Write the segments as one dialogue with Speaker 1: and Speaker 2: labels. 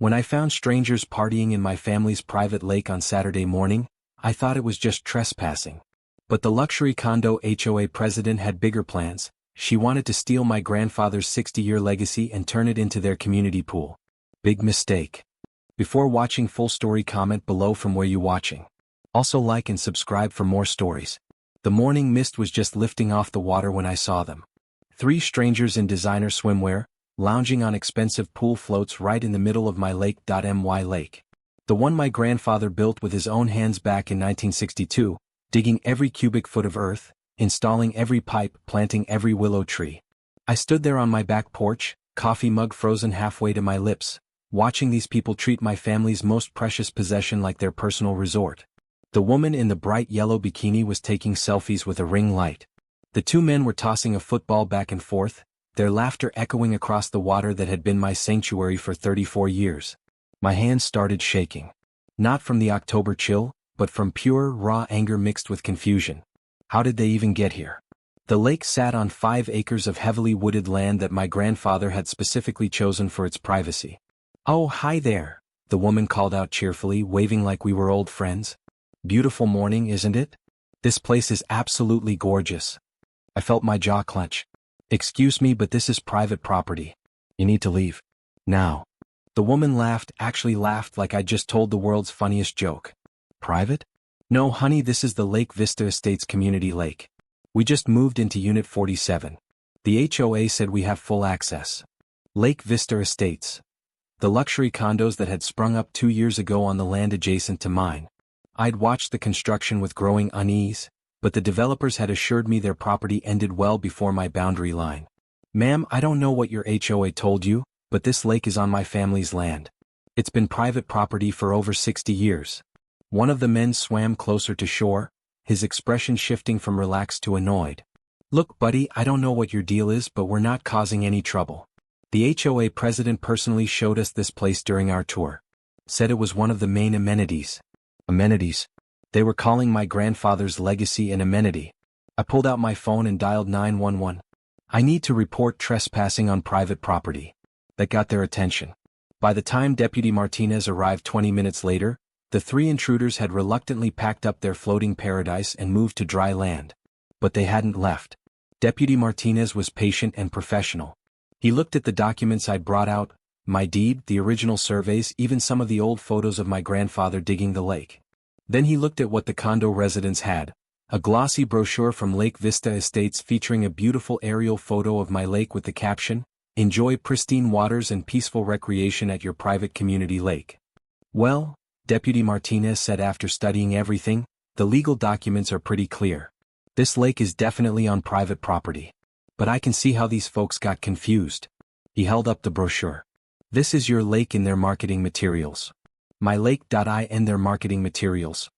Speaker 1: When I found strangers partying in my family's private lake on Saturday morning, I thought it was just trespassing. But the luxury condo HOA president had bigger plans. She wanted to steal my grandfather's 60-year legacy and turn it into their community pool. Big mistake. Before watching full story, comment below from where you watching. Also like and subscribe for more stories. The morning mist was just lifting off the water when I saw them. 3 strangers in designer swimwear, lounging on expensive pool floats right in the middle of my lake. Lake. The one my grandfather built with his own hands back in 1962, digging every cubic foot of earth, installing every pipe, planting every willow tree. I stood there on my back porch, coffee mug frozen halfway to my lips, watching these people treat my family's most precious possession like their personal resort. The woman in the bright yellow bikini was taking selfies with a ring light. The 2 men were tossing a football back and forth, their laughter echoing across the water that had been my sanctuary for 34 years. My hands started shaking. Not from the October chill, but from pure, raw anger mixed with confusion. How did they even get here? The lake sat on 5 acres of heavily wooded land that my grandfather had specifically chosen for its privacy. "Oh, hi there," the woman called out cheerfully, waving like we were old friends. "Beautiful morning, isn't it? This place is absolutely gorgeous." I felt my jaw clench. "Excuse me, but this is private property. You need to leave. Now." The woman laughed, actually laughed like I just told the world's funniest joke. "Private? No, honey, this is the Lake Vista Estates community lake. We just moved into Unit 47. The HOA said we have full access." Lake Vista Estates. The luxury condos that had sprung up 2 years ago on the land adjacent to mine. I'd watched the construction with growing unease, but the developers had assured me their property ended well before my boundary line. "Ma'am, I don't know what your HOA told you, but this lake is on my family's land. It's been private property for over 60 years. One of the men swam closer to shore, his expression shifting from relaxed to annoyed. "Look, buddy, I don't know what your deal is, but we're not causing any trouble. The HOA president personally showed us this place during our tour. Said it was one of the main amenities." Amenities? They were calling my grandfather's legacy an amenity. I pulled out my phone and dialed 911. "I need to report trespassing on private property." That got their attention. By the time Deputy Martinez arrived 20 minutes later, the 3 intruders had reluctantly packed up their floating paradise and moved to dry land. But they hadn't left. Deputy Martinez was patient and professional. He looked at the documents I'd brought out, my deed, the original surveys, even some of the old photos of my grandfather digging the lake. Then he looked at what the condo residents had, a glossy brochure from Lake Vista Estates featuring a beautiful aerial photo of my lake with the caption, "Enjoy pristine waters and peaceful recreation at your private community lake." "Well," Deputy Martinez said after studying everything, "the legal documents are pretty clear. This lake is definitely on private property. But I can see how these folks got confused." He held up the brochure. "This is your lake in their marketing materials. My lake.in their marketing materials.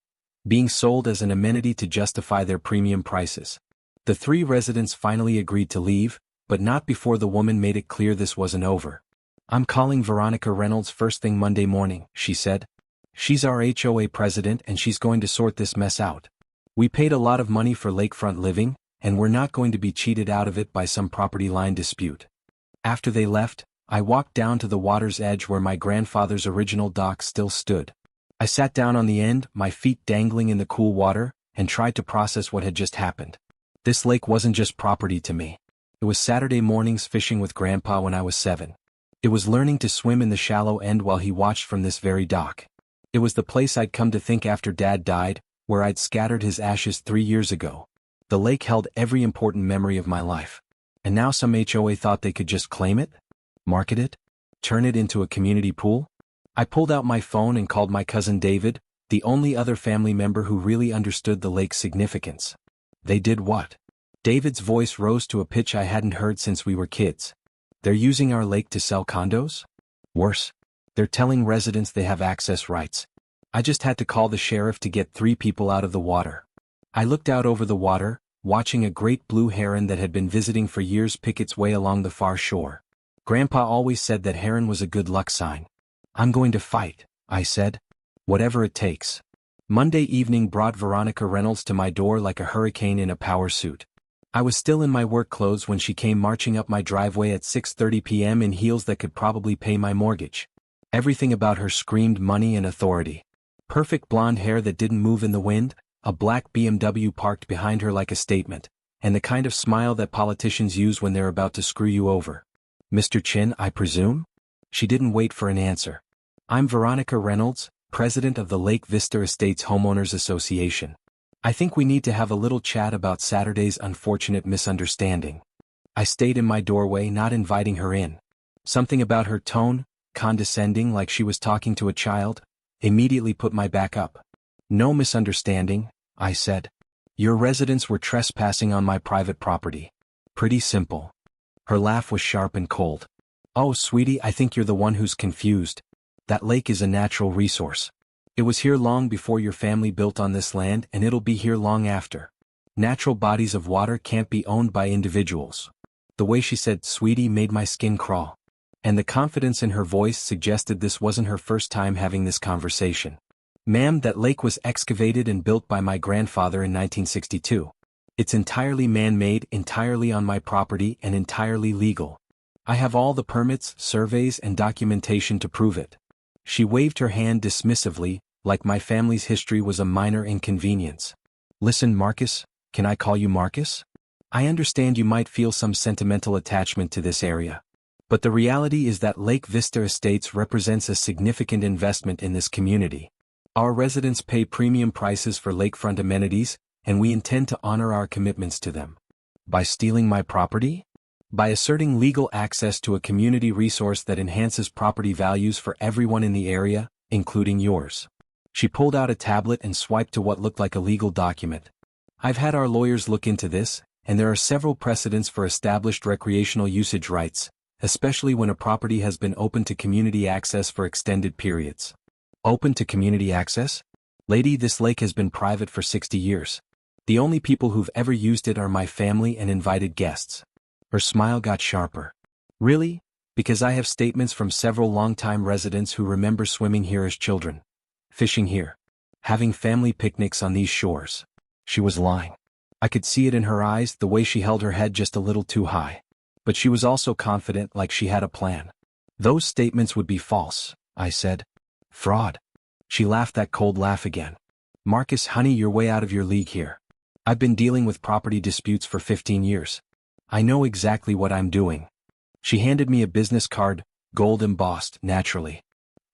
Speaker 1: Being sold as an amenity to justify their premium prices." The 3 residents finally agreed to leave, but not before the woman made it clear this wasn't over. "I'm calling Veronica Reynolds first thing Monday morning," she said. "She's our HOA president and she's going to sort this mess out. We paid a lot of money for lakefront living, and we're not going to be cheated out of it by some property line dispute." After they left, I walked down to the water's edge where my grandfather's original dock still stood. I sat down on the end, my feet dangling in the cool water, and tried to process what had just happened. This lake wasn't just property to me. It was Saturday mornings fishing with Grandpa when I was 7. It was learning to swim in the shallow end while he watched from this very dock. It was the place I'd come to think after Dad died, where I'd scattered his ashes 3 years ago. The lake held every important memory of my life. And now some HOA thought they could just claim it? Market it? Turn it into a community pool? I pulled out my phone and called my cousin David, the only other family member who really understood the lake's significance. "They did what?" David's voice rose to a pitch I hadn't heard since we were kids. "They're using our lake to sell condos? Worse. They're telling residents they have access rights. I just had to call the sheriff to get 3 people out of the water." I looked out over the water, watching a great blue heron that had been visiting for years pick its way along the far shore. Grandpa always said that heron was a good luck sign. "I'm going to fight," I said. "Whatever it takes." Monday evening brought Veronica Reynolds to my door like a hurricane in a power suit. I was still in my work clothes when she came marching up my driveway at 6:30 p.m. in heels that could probably pay my mortgage. Everything about her screamed money and authority. Perfect blonde hair that didn't move in the wind, a black BMW parked behind her like a statement, and the kind of smile that politicians use when they're about to screw you over. Mr. Chin, I presume? She didn't wait for an answer. I'm Veronica Reynolds, president of the Lake Vista Estates Homeowners Association. I think we need to have a little chat about Saturday's unfortunate misunderstanding. I stayed in my doorway, not inviting her in. Something about her tone, condescending like she was talking to a child, immediately put my back up. No misunderstanding, I said. Your residents were trespassing on my private property. Pretty simple. Her laugh was sharp and cold. Oh, sweetie, I think you're the one who's confused. That lake is a natural resource. It was here long before your family built on this land, and it'll be here long after. Natural bodies of water can't be owned by individuals. The way she said sweetie made my skin crawl. And the confidence in her voice suggested this wasn't her first time having this conversation. Ma'am, that lake was excavated and built by my grandfather in 1962. It's entirely man-made, entirely on my property, and entirely legal. I have all the permits, surveys, and documentation to prove it. She waved her hand dismissively, like my family's history was a minor inconvenience. Listen, Marcus, can I call you Marcus? I understand you might feel some sentimental attachment to this area. But the reality is that Lake Vista Estates represents a significant investment in this community. Our residents pay premium prices for lakefront amenities, and we intend to honor our commitments to them. By stealing my property? By asserting legal access to a community resource that enhances property values for everyone in the area, including yours. She pulled out a tablet and swiped to what looked like a legal document. I've had our lawyers look into this, and there are several precedents for established recreational usage rights, especially when a property has been open to community access for extended periods. Open to community access? Lady, this lake has been private for 60 years. The only people who've ever used it are my family and invited guests. Her smile got sharper. Really? Because I have statements from several longtime residents who remember swimming here as children. Fishing here. Having family picnics on these shores. She was lying. I could see it in her eyes, the way she held her head just a little too high. But she was also confident, like she had a plan. Those statements would be false, I said. Fraud. She laughed that cold laugh again. Marcus, honey, you're way out of your league here. I've been dealing with property disputes for 15 years. I know exactly what I'm doing. She handed me a business card, gold embossed, naturally.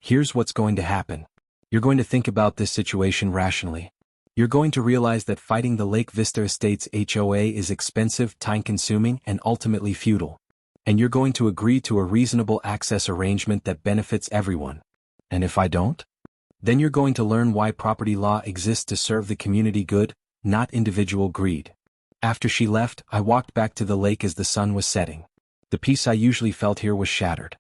Speaker 1: Here's what's going to happen. You're going to think about this situation rationally. You're going to realize that fighting the Lake Vista Estates HOA is expensive, time-consuming, and ultimately futile. And you're going to agree to a reasonable access arrangement that benefits everyone. And if I don't? Then you're going to learn why property law exists to serve the community good, not individual greed. After she left, I walked back to the lake as the sun was setting. The peace I usually felt here was shattered.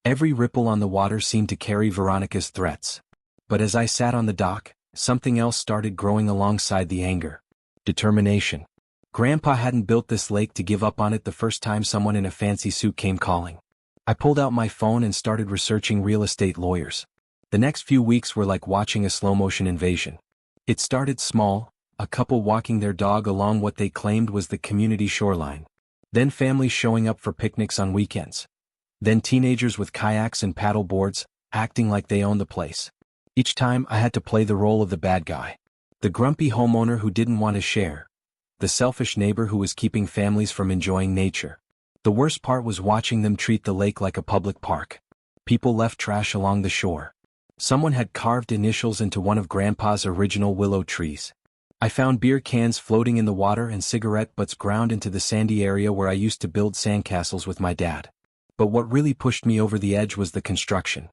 Speaker 1: Every ripple on the water seemed to carry Veronica's threats. But as I sat on the dock, something else started growing alongside the anger. Determination. Grandpa hadn't built this lake to give up on it the first time someone in a fancy suit came calling. I pulled out my phone and started researching real estate lawyers. The next few weeks were like watching a slow-motion invasion. It started small, a couple walking their dog along what they claimed was the community shoreline. Then families showing up for picnics on weekends. Then teenagers with kayaks and paddle boards, acting like they owned the place. Each time I had to play the role of the bad guy. The grumpy homeowner who didn't want to share. The selfish neighbor who was keeping families from enjoying nature. The worst part was watching them treat the lake like a public park. People left trash along the shore. Someone had carved initials into one of Grandpa's original willow trees. I found beer cans floating in the water and cigarette butts ground into the sandy area where I used to build sandcastles with my dad. But what really pushed me over the edge was the construction.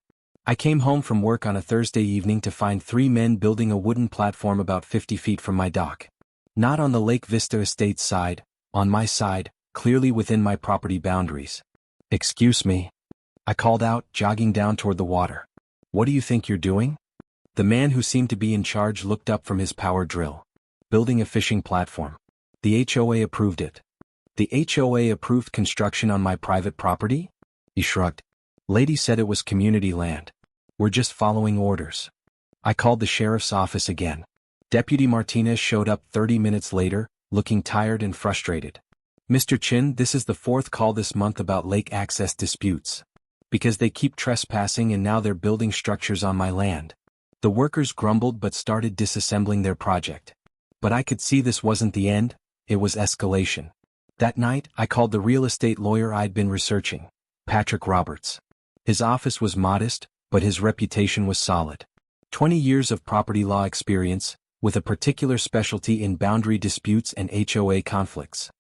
Speaker 1: I came home from work on a Thursday evening to find 3 men building a wooden platform about 50 feet from my dock. Not on the Lake Vista Estates side, on my side, clearly within my property boundaries. Excuse me. I called out, jogging down toward the water. What do you think you're doing? The man who seemed to be in charge looked up from his power drill. Building a fishing platform. The HOA approved it. The HOA approved construction on my private property? He shrugged. Lady said it was community land. We're just following orders. I called the sheriff's office again. Deputy Martinez showed up 30 minutes later, looking tired and frustrated. Mr. Chin, this is the 4th call this month about lake access disputes. Because they keep trespassing and now they're building structures on my land. The workers grumbled but started disassembling their project. But I could see this wasn't the end, it was escalation. That night, I called the real estate lawyer I'd been researching, Patrick Roberts. His office was modest, but his reputation was solid. 20 years of property law experience, with a particular specialty in boundary disputes and HOA conflicts.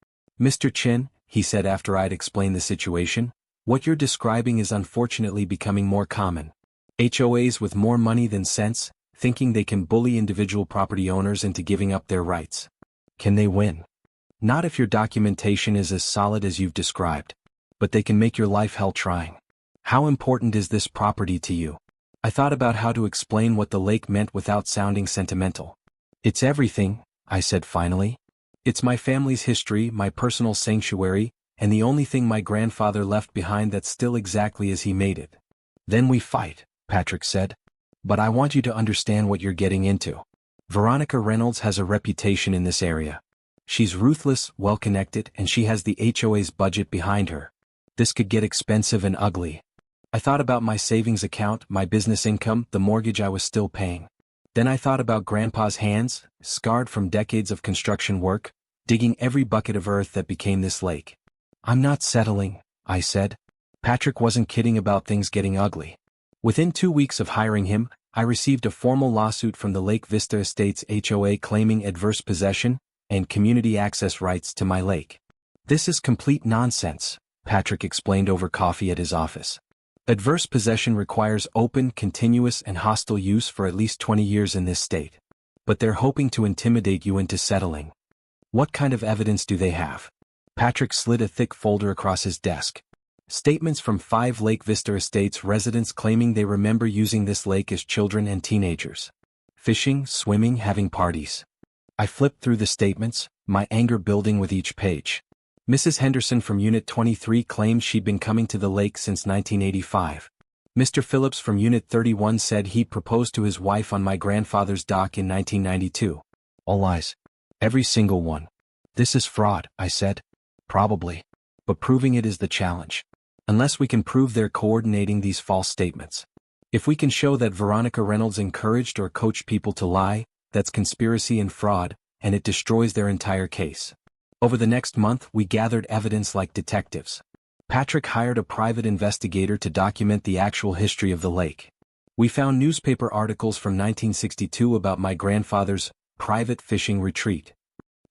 Speaker 1: "Mr. Chen," he said after I'd explained the situation, "what you're describing is unfortunately becoming more common. HOAs with more money than sense, thinking they can bully individual property owners into giving up their rights. Can they win? Not if your documentation is as solid as you've described. But they can make your life hell trying. How important is this property to you?" I thought about how to explain what the lake meant without sounding sentimental. "It's everything," I said finally. "It's my family's history, my personal sanctuary, and the only thing my grandfather left behind that's still exactly as he made it." "Then we fight," Patrick said. "But I want you to understand what you're getting into. Veronica Reynolds has a reputation in this area. She's ruthless, well-connected, and she has the HOA's budget behind her. This could get expensive and ugly." I thought about my savings account, my business income, the mortgage I was still paying. Then I thought about Grandpa's hands, scarred from decades of construction work, digging every bucket of earth that became this lake. "I'm not settling," I said. Patrick wasn't kidding about things getting ugly. Within 2 weeks of hiring him, I received a formal lawsuit from the Lake Vista Estates HOA claiming adverse possession and community access rights to my lake. "This is complete nonsense," Patrick explained over coffee at his office. "Adverse possession requires open, continuous, and hostile use for at least 20 years in this state. But they're hoping to intimidate you into settling. What kind of evidence do they have?" Patrick slid a thick folder across his desk. "Statements from 5 Lake Vista Estates residents claiming they remember using this lake as children and teenagers. Fishing, swimming, having parties." I flipped through the statements, my anger building with each page. Mrs. Henderson from Unit 23 claimed she'd been coming to the lake since 1985. Mr. Phillips from Unit 31 said he'd proposed to his wife on my grandfather's dock in 1992. All lies. Every single one. "This is fraud," I said. "Probably. But proving it is the challenge. Unless we can prove they're coordinating these false statements. If we can show that Veronica Reynolds encouraged or coached people to lie, that's conspiracy and fraud, and it destroys their entire case." Over the next month, we gathered evidence like detectives. Patrick hired a private investigator to document the actual history of the lake. We found newspaper articles from 1962 about my grandfather's private fishing retreat.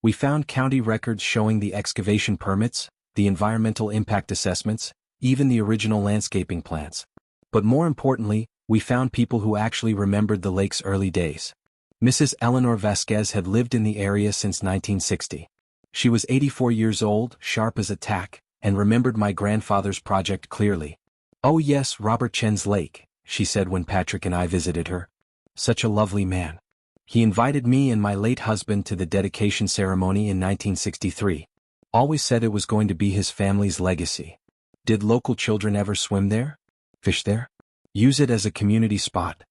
Speaker 1: We found county records showing the excavation permits, the environmental impact assessments, even the original landscaping plans. But more importantly, we found people who actually remembered the lake's early days. Mrs. Eleanor Vasquez had lived in the area since 1960. She was 84 years old, sharp as a tack, and remembered my grandfather's project clearly. "Oh yes, Robert Chen's lake," she said when Patrick and I visited her. "Such a lovely man. He invited me and my late husband to the dedication ceremony in 1963. Always said it was going to be his family's legacy. Did local children ever swim there? Fish there? Use it as a community spot?"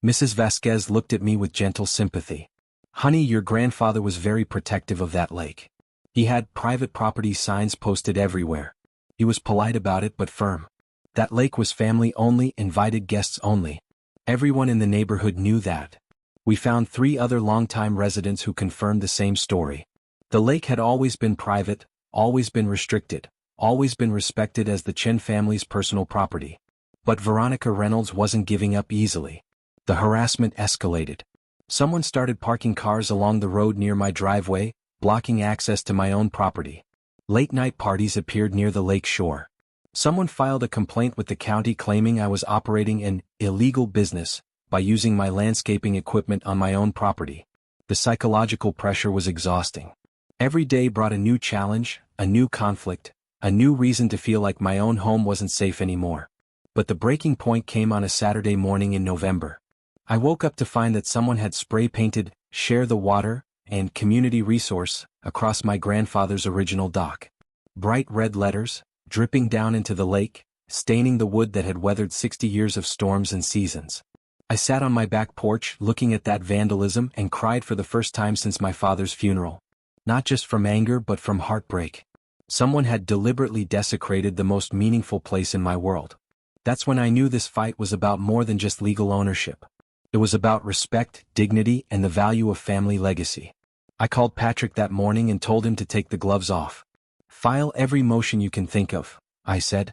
Speaker 1: Mrs. Vasquez looked at me with gentle sympathy. "Honey, your grandfather was very protective of that lake. He had private property signs posted everywhere. He was polite about it but firm. That lake was family only, invited guests only. Everyone in the neighborhood knew that." We found 3 other longtime residents who confirmed the same story. The lake had always been private, always been restricted, always been respected as the Chen family's personal property. But Veronica Reynolds wasn't giving up easily. The harassment escalated. Someone started parking cars along the road near my driveway, blocking access to my own property. Late-night parties appeared near the lake shore. Someone filed a complaint with the county claiming I was operating an illegal business by using my landscaping equipment on my own property. The psychological pressure was exhausting. Every day brought a new challenge, a new conflict, a new reason to feel like my own home wasn't safe anymore. But the breaking point came on a Saturday morning in November. I woke up to find that someone had spray-painted "Share the Water" and "Community Resource" across my grandfather's original dock. Bright red letters, dripping down into the lake, staining the wood that had weathered 60 years of storms and seasons. I sat on my back porch looking at that vandalism and cried for the first time since my father's funeral. Not just from anger but from heartbreak. Someone had deliberately desecrated the most meaningful place in my world. That's when I knew this fight was about more than just legal ownership. It was about respect, dignity, and the value of family legacy. I called Patrick that morning and told him to take the gloves off. File every motion you can think of, I said.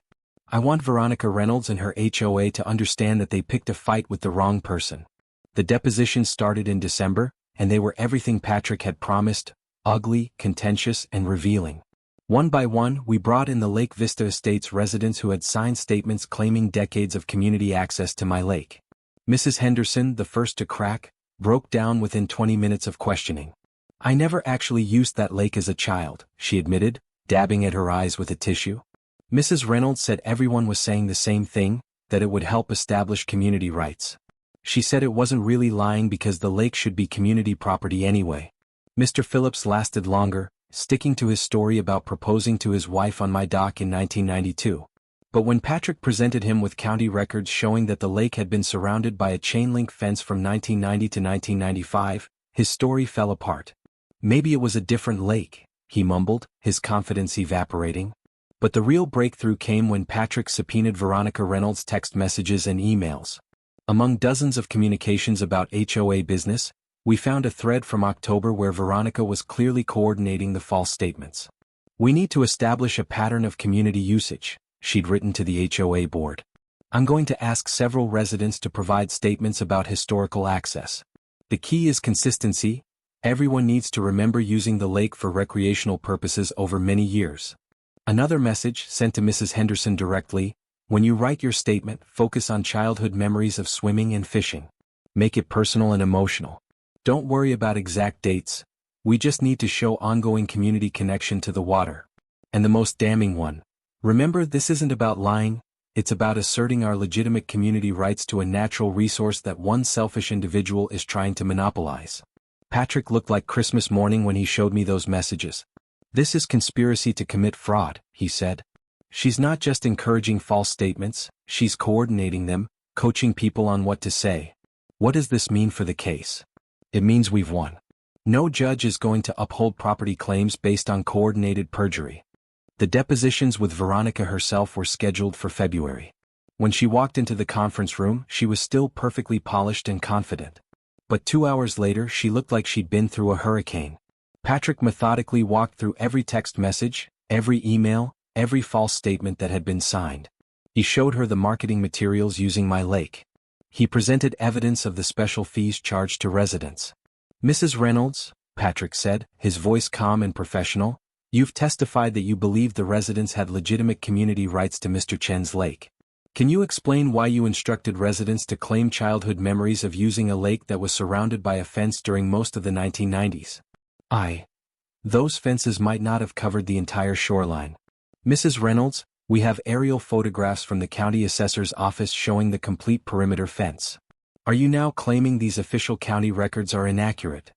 Speaker 1: I want Veronica Reynolds and her HOA to understand that they picked a fight with the wrong person. The depositions started in December, and they were everything Patrick had promised: ugly, contentious, and revealing. One by one, we brought in the Lake Vista Estates residents who had signed statements claiming decades of community access to my lake. Mrs. Henderson, the first to crack, broke down within 20 minutes of questioning. I never actually used that lake as a child, she admitted, dabbing at her eyes with a tissue. Mrs. Reynolds said everyone was saying the same thing, that it would help establish community rights. She said it wasn't really lying because the lake should be community property anyway. Mr. Phillips lasted longer, sticking to his story about proposing to his wife on my dock in 1992. But when Patrick presented him with county records showing that the lake had been surrounded by a chain-link fence from 1990 to 1995, his story fell apart. Maybe it was a different lake, he mumbled, his confidence evaporating. But the real breakthrough came when Patrick subpoenaed Veronica Reynolds' text messages and emails. Among dozens of communications about HOA business, we found a thread from October where Veronica was clearly coordinating the false statements. "We need to establish a pattern of community usage," she'd written to the HOA board. "I'm going to ask several residents to provide statements about historical access. The key is consistency. Everyone needs to remember using the lake for recreational purposes over many years." Another message, sent to Mrs. Henderson directly: "When you write your statement, focus on childhood memories of swimming and fishing. Make it personal and emotional. Don't worry about exact dates. We just need to show ongoing community connection to the water." And the most damning one: "Remember, this isn't about lying, it's about asserting our legitimate community rights to a natural resource that one selfish individual is trying to monopolize." Patrick looked like Christmas morning when he showed me those messages. "This is conspiracy to commit fraud," he said. "She's not just encouraging false statements, she's coordinating them, coaching people on what to say." What does this mean for the case? It means we've won. No judge is going to uphold property claims based on coordinated perjury. The depositions with Veronica herself were scheduled for February. When she walked into the conference room, she was still perfectly polished and confident. But 2 hours later, she looked like she'd been through a hurricane. Patrick methodically walked through every text message, every email, every false statement that had been signed. He showed her the marketing materials using my lake. He presented evidence of the special fees charged to residents. "Mrs. Reynolds," Patrick said, his voice calm and professional, "you've testified that you believed the residents had legitimate community rights to Mr. Chen's lake. Can you explain why you instructed residents to claim childhood memories of using a lake that was surrounded by a fence during most of the 1990s? Those fences might not have covered the entire shoreline. Mrs. Reynolds, we have aerial photographs from the county assessor's office showing the complete perimeter fence. Are you now claiming these official county records are inaccurate?"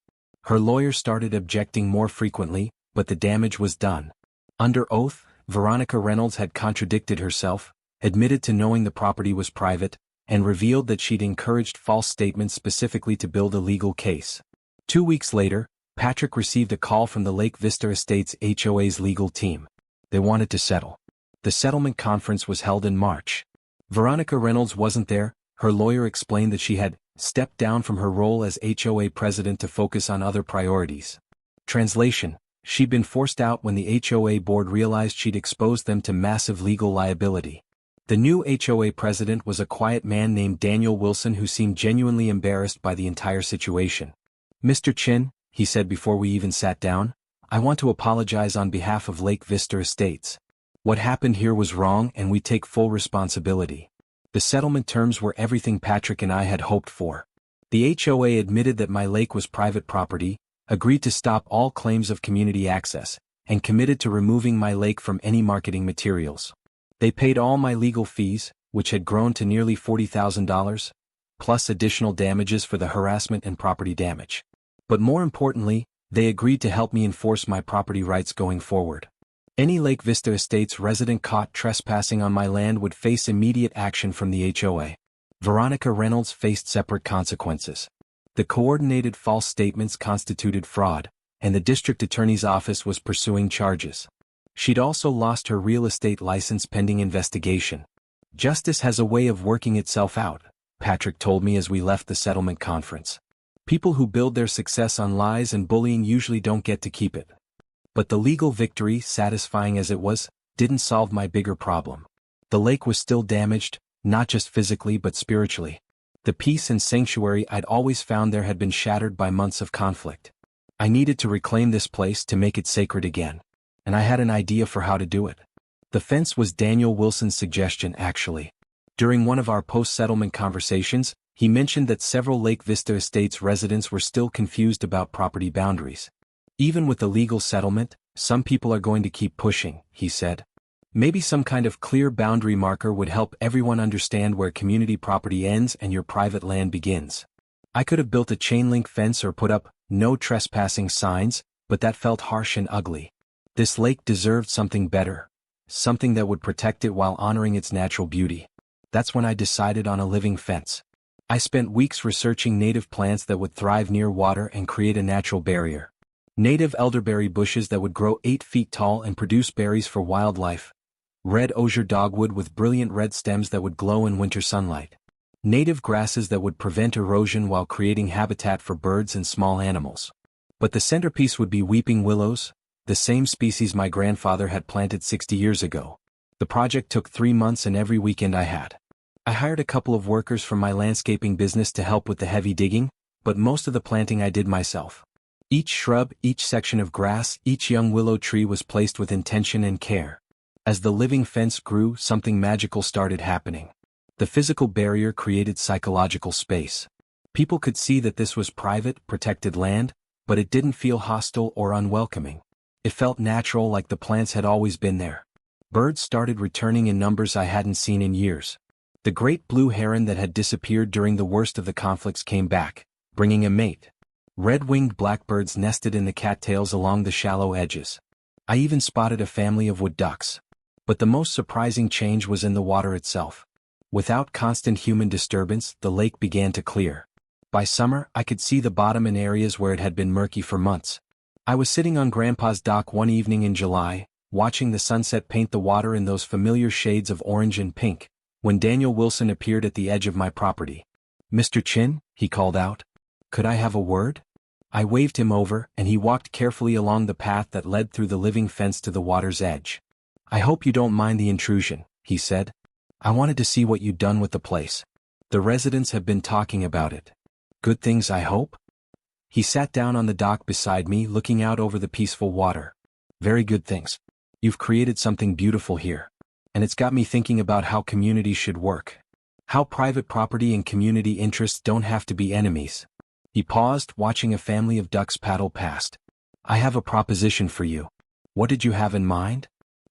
Speaker 1: Her lawyer started objecting more frequently, but the damage was done. Under oath, Veronica Reynolds had contradicted herself, admitted to knowing the property was private, and revealed that she'd encouraged false statements specifically to build a legal case. 2 weeks later, Patrick received a call from the Lake Vista Estates HOA's legal team. They wanted to settle. The settlement conference was held in March. Veronica Reynolds wasn't there. Her lawyer explained that she had stepped down from her role as HOA president to focus on other priorities. Translation: she'd been forced out when the HOA board realized she'd exposed them to massive legal liability. The new HOA president was a quiet man named Daniel Wilson who seemed genuinely embarrassed by the entire situation. "Mr. Chin," he said before we even sat down, "I want to apologize on behalf of Lake Vista Estates. What happened here was wrong and we take full responsibility." The settlement terms were everything Patrick and I had hoped for. The HOA admitted that my lake was private property, agreed to stop all claims of community access, and committed to removing my lake from any marketing materials. They paid all my legal fees, which had grown to nearly $40,000, plus additional damages for the harassment and property damage. But more importantly, they agreed to help me enforce my property rights going forward. Any Lake Vista Estates resident caught trespassing on my land would face immediate action from the HOA. Veronica Reynolds faced separate consequences. The coordinated false statements constituted fraud, and the district attorney's office was pursuing charges. She'd also lost her real estate license pending investigation. Justice has a way of working itself out, Patrick told me as we left the settlement conference. People who build their success on lies and bullying usually don't get to keep it. But the legal victory, satisfying as it was, didn't solve my bigger problem. The lake was still damaged, not just physically but spiritually. The peace and sanctuary I'd always found there had been shattered by months of conflict. I needed to reclaim this place to make it sacred again. And I had an idea for how to do it. The fence was Daniel Wilson's suggestion, actually. During one of our post-settlement conversations, he mentioned that several Lake Vista Estates residents were still confused about property boundaries. Even with the legal settlement, some people are going to keep pushing, he said. Maybe some kind of clear boundary marker would help everyone understand where community property ends and your private land begins. I could have built a chain-link fence or put up "no trespassing" signs, but that felt harsh and ugly. This lake deserved something better. Something that would protect it while honoring its natural beauty. That's when I decided on a living fence. I spent weeks researching native plants that would thrive near water and create a natural barrier. Native elderberry bushes that would grow 8 feet tall and produce berries for wildlife. Red osier dogwood with brilliant red stems that would glow in winter sunlight. Native grasses that would prevent erosion while creating habitat for birds and small animals. But the centerpiece would be weeping willows, the same species my grandfather had planted 60 years ago. The project took 3 months and every weekend I hired a couple of workers from my landscaping business to help with the heavy digging, but most of the planting I did myself. Each shrub, each section of grass, each young willow tree was placed with intention and care. As the living fence grew, something magical started happening. The physical barrier created psychological space. People could see that this was private, protected land, but it didn't feel hostile or unwelcoming. It felt natural, like the plants had always been there. Birds started returning in numbers I hadn't seen in years. The great blue heron that had disappeared during the worst of the conflicts came back, bringing a mate. Red-winged blackbirds nested in the cattails along the shallow edges. I even spotted a family of wood ducks. But the most surprising change was in the water itself. Without constant human disturbance, the lake began to clear. By summer, I could see the bottom in areas where it had been murky for months. I was sitting on Grandpa's dock one evening in July, watching the sunset paint the water in those familiar shades of orange and pink, when Daniel Wilson appeared at the edge of my property. "Mr. Chin," he called out. "Could I have a word?" I waved him over, and he walked carefully along the path that led through the living fence to the water's edge. "I hope you don't mind the intrusion," he said. "I wanted to see what you'd done with the place. The residents have been talking about it. Good things, I hope?" He sat down on the dock beside me, looking out over the peaceful water. "Very good things. You've created something beautiful here. And it's got me thinking about how communities should work. How private property and community interests don't have to be enemies." He paused, watching a family of ducks paddle past. "I have a proposition for you. What did you have in mind?"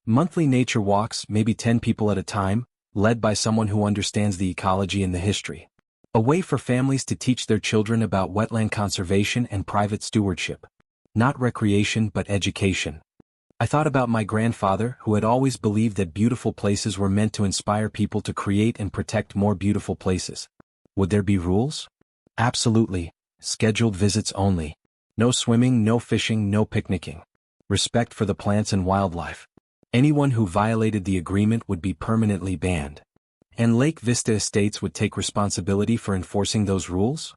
Speaker 1: "Monthly nature walks, maybe 10 people at a time, led by someone who understands the ecology and the history. A way for families to teach their children about wetland conservation and private stewardship. Not recreation but education." I thought about my grandfather, who had always believed that beautiful places were meant to inspire people to create and protect more beautiful places. Would there be rules? Absolutely. Scheduled visits only. No swimming, no fishing, no picnicking. Respect for the plants and wildlife. Anyone who violated the agreement would be permanently banned. And Lake Vista Estates would take responsibility for enforcing those rules?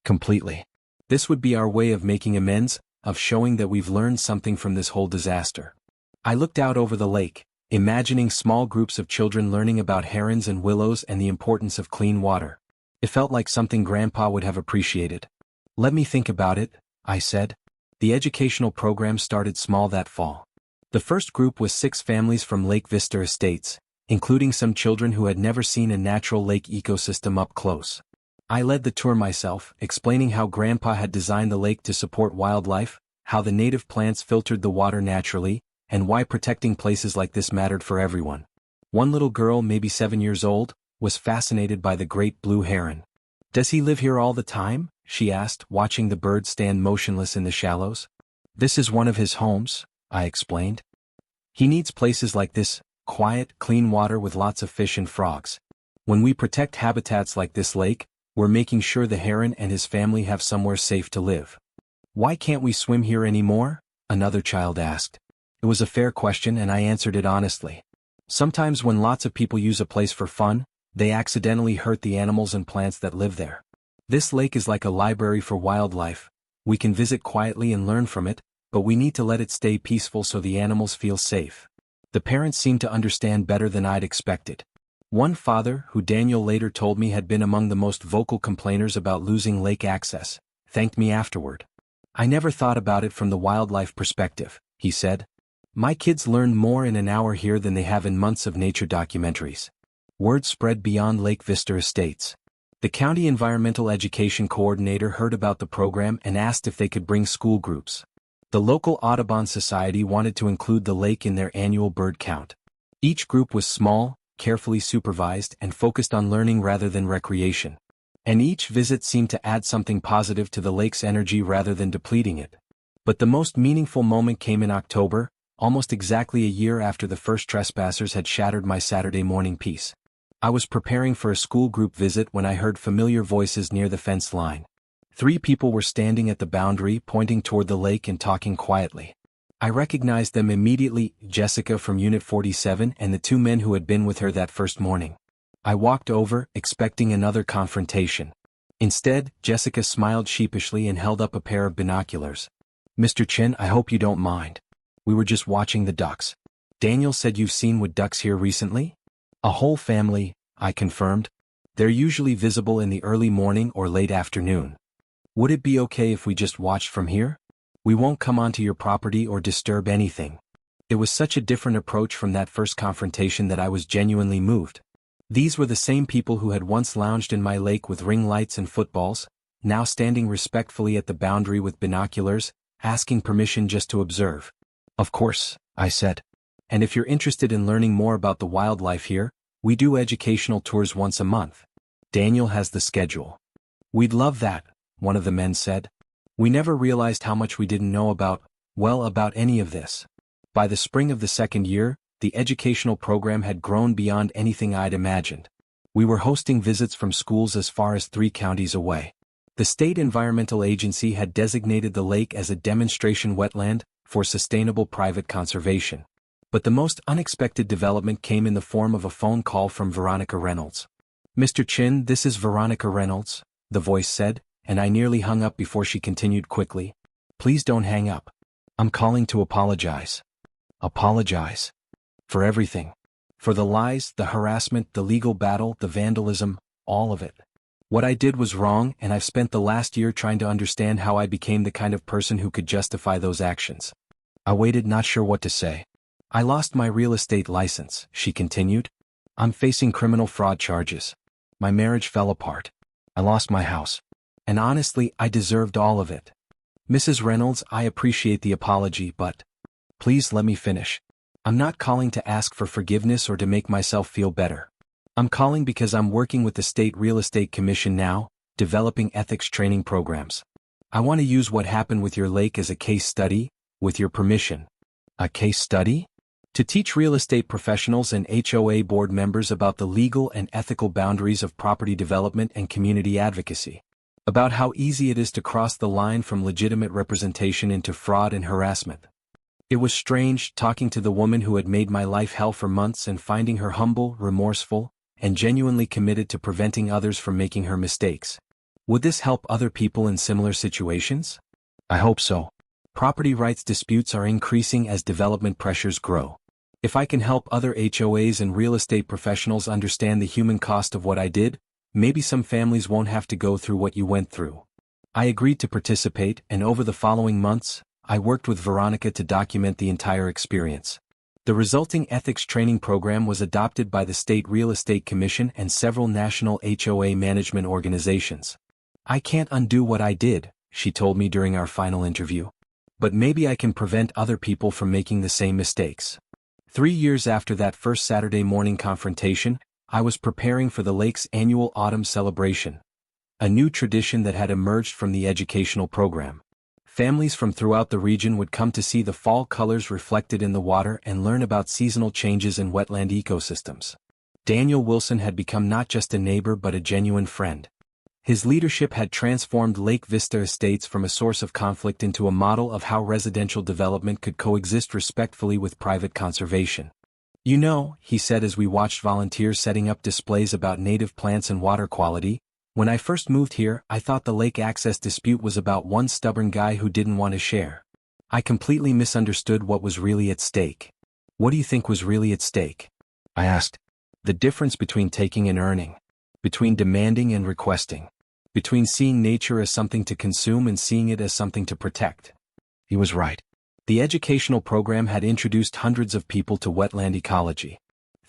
Speaker 1: Completely. This would be our way of making amends, of showing that we've learned something from this whole disaster. I looked out over the lake, imagining small groups of children learning about herons and willows and the importance of clean water. It felt like something Grandpa would have appreciated. "Let me think about it," I said. The educational program started small that fall. The first group was 6 families from Lake Vista Estates, including some children who had never seen a natural lake ecosystem up close. I led the tour myself, explaining how Grandpa had designed the lake to support wildlife, how the native plants filtered the water naturally, and why protecting places like this mattered for everyone. One little girl, maybe 7 years old, was fascinated by the great blue heron. "Does he live here all the time?" she asked, watching the bird stand motionless in the shallows. "This is one of his homes," I explained. "He needs places like this, quiet, clean water with lots of fish and frogs. When we protect habitats like this lake, we're making sure the heron and his family have somewhere safe to live." "Why can't we swim here anymore?" another child asked. It was a fair question and I answered it honestly. Sometimes when lots of people use a place for fun, they accidentally hurt the animals and plants that live there. This lake is like a library for wildlife. We can visit quietly and learn from it, but we need to let it stay peaceful so the animals feel safe. The parents seemed to understand better than I'd expected. One father, who Daniel later told me had been among the most vocal complainers about losing lake access, thanked me afterward. "I never thought about it from the wildlife perspective," he said. "My kids learned more in an hour here than they have in months of nature documentaries." Word spread beyond Lake Vista Estates. The county environmental education coordinator heard about the program and asked if they could bring school groups. The local Audubon Society wanted to include the lake in their annual bird count. Each group was small, carefully supervised, and focused on learning rather than recreation. And each visit seemed to add something positive to the lake's energy rather than depleting it. But the most meaningful moment came in October, almost exactly a year after the first trespassers had shattered my Saturday morning peace. I was preparing for a school group visit when I heard familiar voices near the fence line. 3 people were standing at the boundary, pointing toward the lake and talking quietly. I recognized them immediately: Jessica from Unit 47 and the 2 men who had been with her that first morning. I walked over, expecting another confrontation. Instead, Jessica smiled sheepishly and held up a pair of binoculars. "Mr. Chin, I hope you don't mind. We were just watching the ducks." "Daniel said you've seen wood ducks here recently?" "A whole family," I confirmed. "They're usually visible in the early morning or late afternoon. Would it be okay if we just watched from here? We won't come onto your property or disturb anything." It was such a different approach from that first confrontation that I was genuinely moved. These were the same people who had once lounged in my lake with ring lights and footballs, now standing respectfully at the boundary with binoculars, asking permission just to observe. "Of course," I said. "And if you're interested in learning more about the wildlife here, we do educational tours once a month. Daniel has the schedule." "We'd love that," one of the men said. We never realized how much we didn't know about any of this. By the spring of the second year, the educational program had grown beyond anything I'd imagined. We were hosting visits from schools as far as 3 counties away. The state environmental agency had designated the lake as a demonstration wetland for sustainable private conservation. But the most unexpected development came in the form of a phone call from Veronica Reynolds. "Mr. Chin, this is Veronica Reynolds," the voice said, and I nearly hung up before she continued quickly. "Please don't hang up. I'm calling to apologize." "Apologize? For everything. For the lies, the harassment, the legal battle, the vandalism, all of it. What I did was wrong, and I've spent the last year trying to understand how I became the kind of person who could justify those actions." I waited, not sure what to say. "I lost my real estate license," she continued. "I'm facing criminal fraud charges. My marriage fell apart. I lost my house. And honestly, I deserved all of it. Mrs. Reynolds, I appreciate the apology, but please let me finish. I'm not calling to ask for forgiveness or to make myself feel better. I'm calling because I'm working with the State Real Estate Commission now, developing ethics training programs. I want to use what happened with your lake as a case study, with your permission." "A case study?" "To teach real estate professionals and HOA board members about the legal and ethical boundaries of property development and community advocacy. About how easy it is to cross the line from legitimate representation into fraud and harassment." It was strange, talking to the woman who had made my life hell for months and finding her humble, remorseful, and genuinely committed to preventing others from making her mistakes. Would this help other people in similar situations? I hope so. Property rights disputes are increasing as development pressures grow. If I can help other HOAs and real estate professionals understand the human cost of what I did, maybe some families won't have to go through what you went through. I agreed to participate, and over the following months, I worked with Veronica to document the entire experience. The resulting ethics training program was adopted by the State Real Estate Commission and several national HOA management organizations. "I can't undo what I did," she told me during our final interview. "But maybe I can prevent other people from making the same mistakes." 3 years after that first Saturday morning confrontation, I was preparing for the lake's annual autumn celebration, a new tradition that had emerged from the educational program. Families from throughout the region would come to see the fall colors reflected in the water and learn about seasonal changes in wetland ecosystems. Daniel Wilson had become not just a neighbor but a genuine friend. His leadership had transformed Lake Vista Estates from a source of conflict into a model of how residential development could coexist respectfully with private conservation. You know, he said as we watched volunteers setting up displays about native plants and water quality, when I first moved here, I thought the lake access dispute was about one stubborn guy who didn't want to share. I completely misunderstood what was really at stake. What do you think was really at stake? I asked. The difference between taking and earning. Between demanding and requesting. Between seeing nature as something to consume and seeing it as something to protect. He was right. The educational program had introduced hundreds of people to wetland ecology.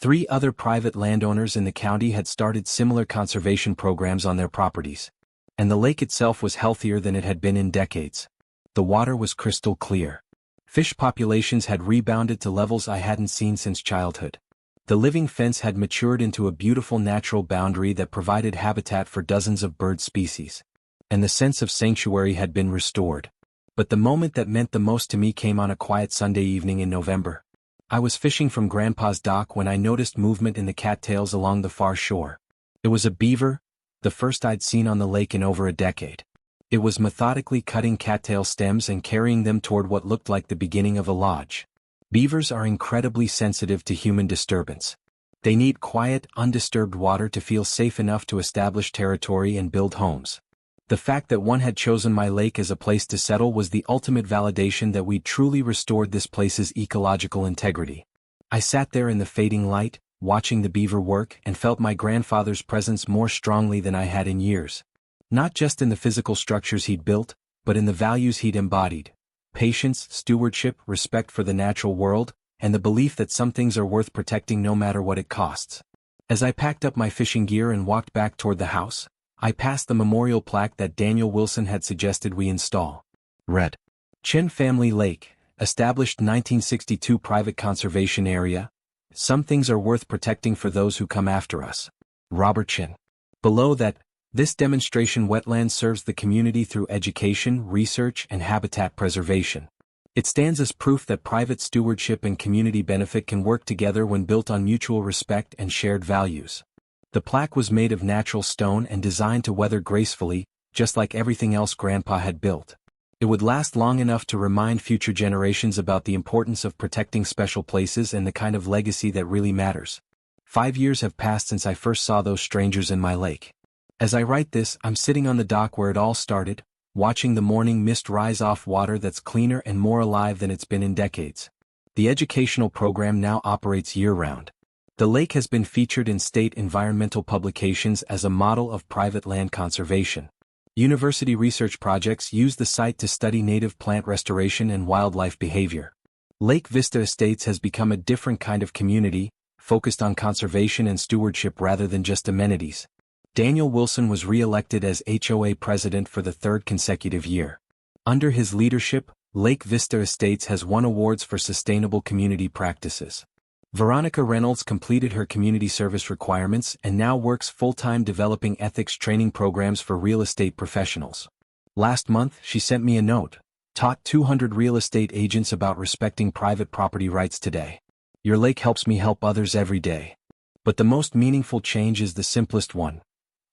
Speaker 1: 3 other private landowners in the county had started similar conservation programs on their properties. And the lake itself was healthier than it had been in decades. The water was crystal clear. Fish populations had rebounded to levels I hadn't seen since childhood. The living fence had matured into a beautiful natural boundary that provided habitat for dozens of bird species. And the sense of sanctuary had been restored. But the moment that meant the most to me came on a quiet Sunday evening in November. I was fishing from Grandpa's dock when I noticed movement in the cattails along the far shore. It was a beaver, the first I'd seen on the lake in over a decade. It was methodically cutting cattail stems and carrying them toward what looked like the beginning of a lodge. Beavers are incredibly sensitive to human disturbance. They need quiet, undisturbed water to feel safe enough to establish territory and build homes. The fact that one had chosen my lake as a place to settle was the ultimate validation that we'd truly restored this place's ecological integrity. I sat there in the fading light, watching the beaver work, and felt my grandfather's presence more strongly than I had in years. Not just in the physical structures he'd built, but in the values he'd embodied. Patience, stewardship, respect for the natural world, and the belief that some things are worth protecting no matter what it costs. As I packed up my fishing gear and walked back toward the house, I passed the memorial plaque that Daniel Wilson had suggested we install. Read. Chin Family Lake, established 1962 private conservation area. Some things are worth protecting for those who come after us. Robert Chin. Below that, this demonstration wetland serves the community through education, research, and habitat preservation. It stands as proof that private stewardship and community benefit can work together when built on mutual respect and shared values. The plaque was made of natural stone and designed to weather gracefully, just like everything else Grandpa had built. It would last long enough to remind future generations about the importance of protecting special places and the kind of legacy that really matters. 5 years have passed since I first saw those strangers in my lake. As I write this, I'm sitting on the dock where it all started, watching the morning mist rise off water that's cleaner and more alive than it's been in decades. The educational program now operates year-round. The lake has been featured in state environmental publications as a model of private land conservation. University research projects use the site to study native plant restoration and wildlife behavior. Lake Vista Estates has become a different kind of community, focused on conservation and stewardship rather than just amenities. Daniel Wilson was re-elected as HOA president for the 3rd consecutive year. Under his leadership, Lake Vista Estates has won awards for sustainable community practices. Veronica Reynolds completed her community service requirements and now works full-time developing ethics training programs for real estate professionals. Last month, she sent me a note. Taught 200 real estate agents about respecting private property rights today. Your lake helps me help others every day. But the most meaningful change is the simplest one.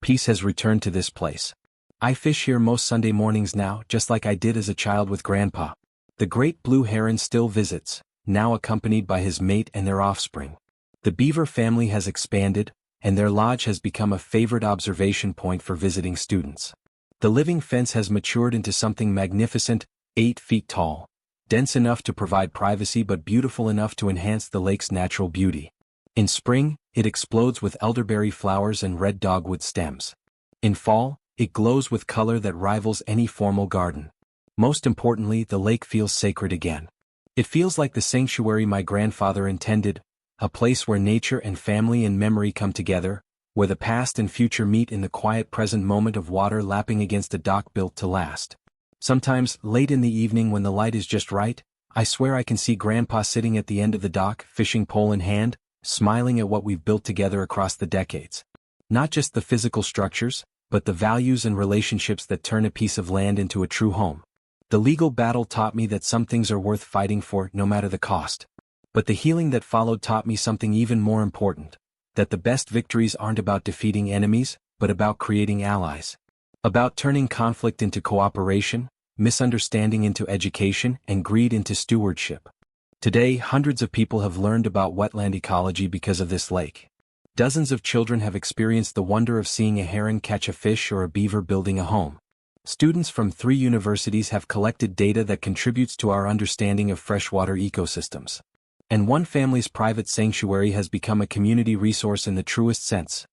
Speaker 1: Peace has returned to this place. I fish here most Sunday mornings now, just like I did as a child with Grandpa. The great blue heron still visits, now accompanied by his mate and their offspring. The beaver family has expanded, and their lodge has become a favorite observation point for visiting students. The living fence has matured into something magnificent, 8 feet tall, dense enough to provide privacy but beautiful enough to enhance the lake's natural beauty. In spring, it explodes with elderberry flowers and red dogwood stems. In fall, it glows with color that rivals any formal garden. Most importantly, the lake feels sacred again. It feels like the sanctuary my grandfather intended, a place where nature and family and memory come together, where the past and future meet in the quiet present moment of water lapping against a dock built to last. Sometimes, late in the evening when the light is just right, I swear I can see Grandpa sitting at the end of the dock, fishing pole in hand, smiling at what we've built together across the decades. Not just the physical structures, but the values and relationships that turn a piece of land into a true home. The legal battle taught me that some things are worth fighting for, no matter the cost. But the healing that followed taught me something even more important, that the best victories aren't about defeating enemies, but about creating allies. About turning conflict into cooperation, misunderstanding into education, and greed into stewardship. Today, hundreds of people have learned about wetland ecology because of this lake. Dozens of children have experienced the wonder of seeing a heron catch a fish or a beaver building a home. Students from 3 universities have collected data that contributes to our understanding of freshwater ecosystems. And one family's private sanctuary has become a community resource in the truest sense.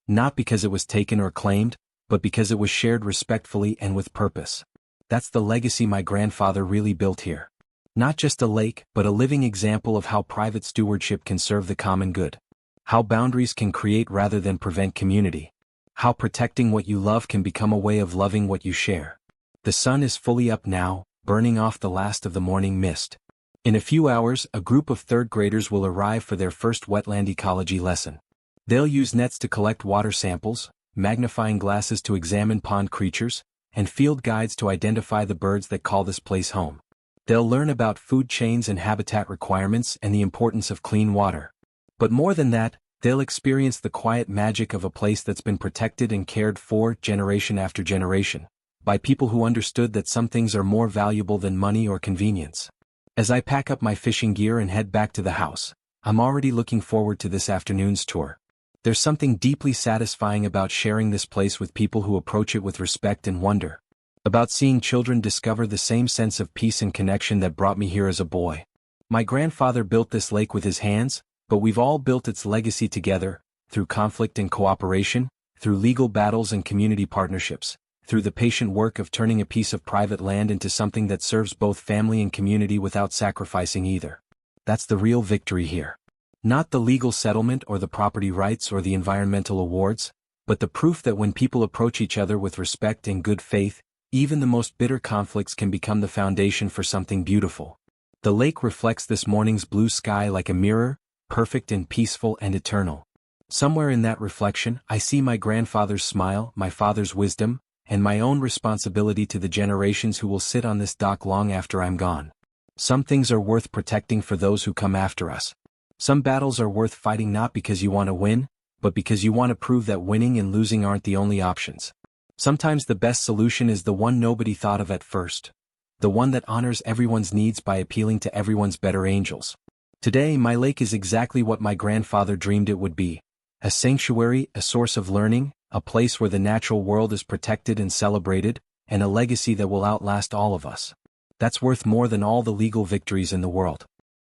Speaker 1: Not because it was taken or claimed, but because it was shared respectfully and with purpose. That's the legacy my grandfather really built here. Not just a lake, but a living example of how private stewardship can serve the common good. How boundaries can create rather than prevent community. How protecting what you love can become a way of loving what you share. The sun is fully up now, burning off the last of the morning mist. In a few hours, a group of 3rd graders will arrive for their first wetland ecology lesson. They'll use nets to collect water samples, magnifying glasses to examine pond creatures, and field guides to identify the birds that call this place home. They'll learn about food chains and habitat requirements and the importance of clean water. But more than that, they'll experience the quiet magic of a place that's been protected and cared for generation after generation, by people who understood that some things are more valuable than money or convenience. As I pack up my fishing gear and head back to the house, I'm already looking forward to this afternoon's tour. There's something deeply satisfying about sharing this place with people who approach it with respect and wonder. About seeing children discover the same sense of peace and connection that brought me here as a boy. My grandfather built this lake with his hands, but we've all built its legacy together, through conflict and cooperation, through legal battles and community partnerships, through the patient work of turning a piece of private land into something that serves both family and community without sacrificing either. That's the real victory here. Not the legal settlement or the property rights or the environmental awards, but the proof that when people approach each other with respect and good faith, even the most bitter conflicts can become the foundation for something beautiful. The lake reflects this morning's blue sky like a mirror, perfect and peaceful and eternal. Somewhere in that reflection, I see my grandfather's smile, my father's wisdom, and my own responsibility to the generations who will sit on this dock long after I'm gone. Some things are worth protecting for those who come after us. Some battles are worth fighting not because you want to win, but because you want to prove that winning and losing aren't the only options. Sometimes the best solution is the one nobody thought of at first. The one that honors everyone's needs by appealing to everyone's better angels. Today, my lake is exactly what my grandfather dreamed it would be. A sanctuary, a source of learning, a place where the natural world is protected and celebrated, and a legacy that will outlast all of us. That's worth more than all the legal victories in the world.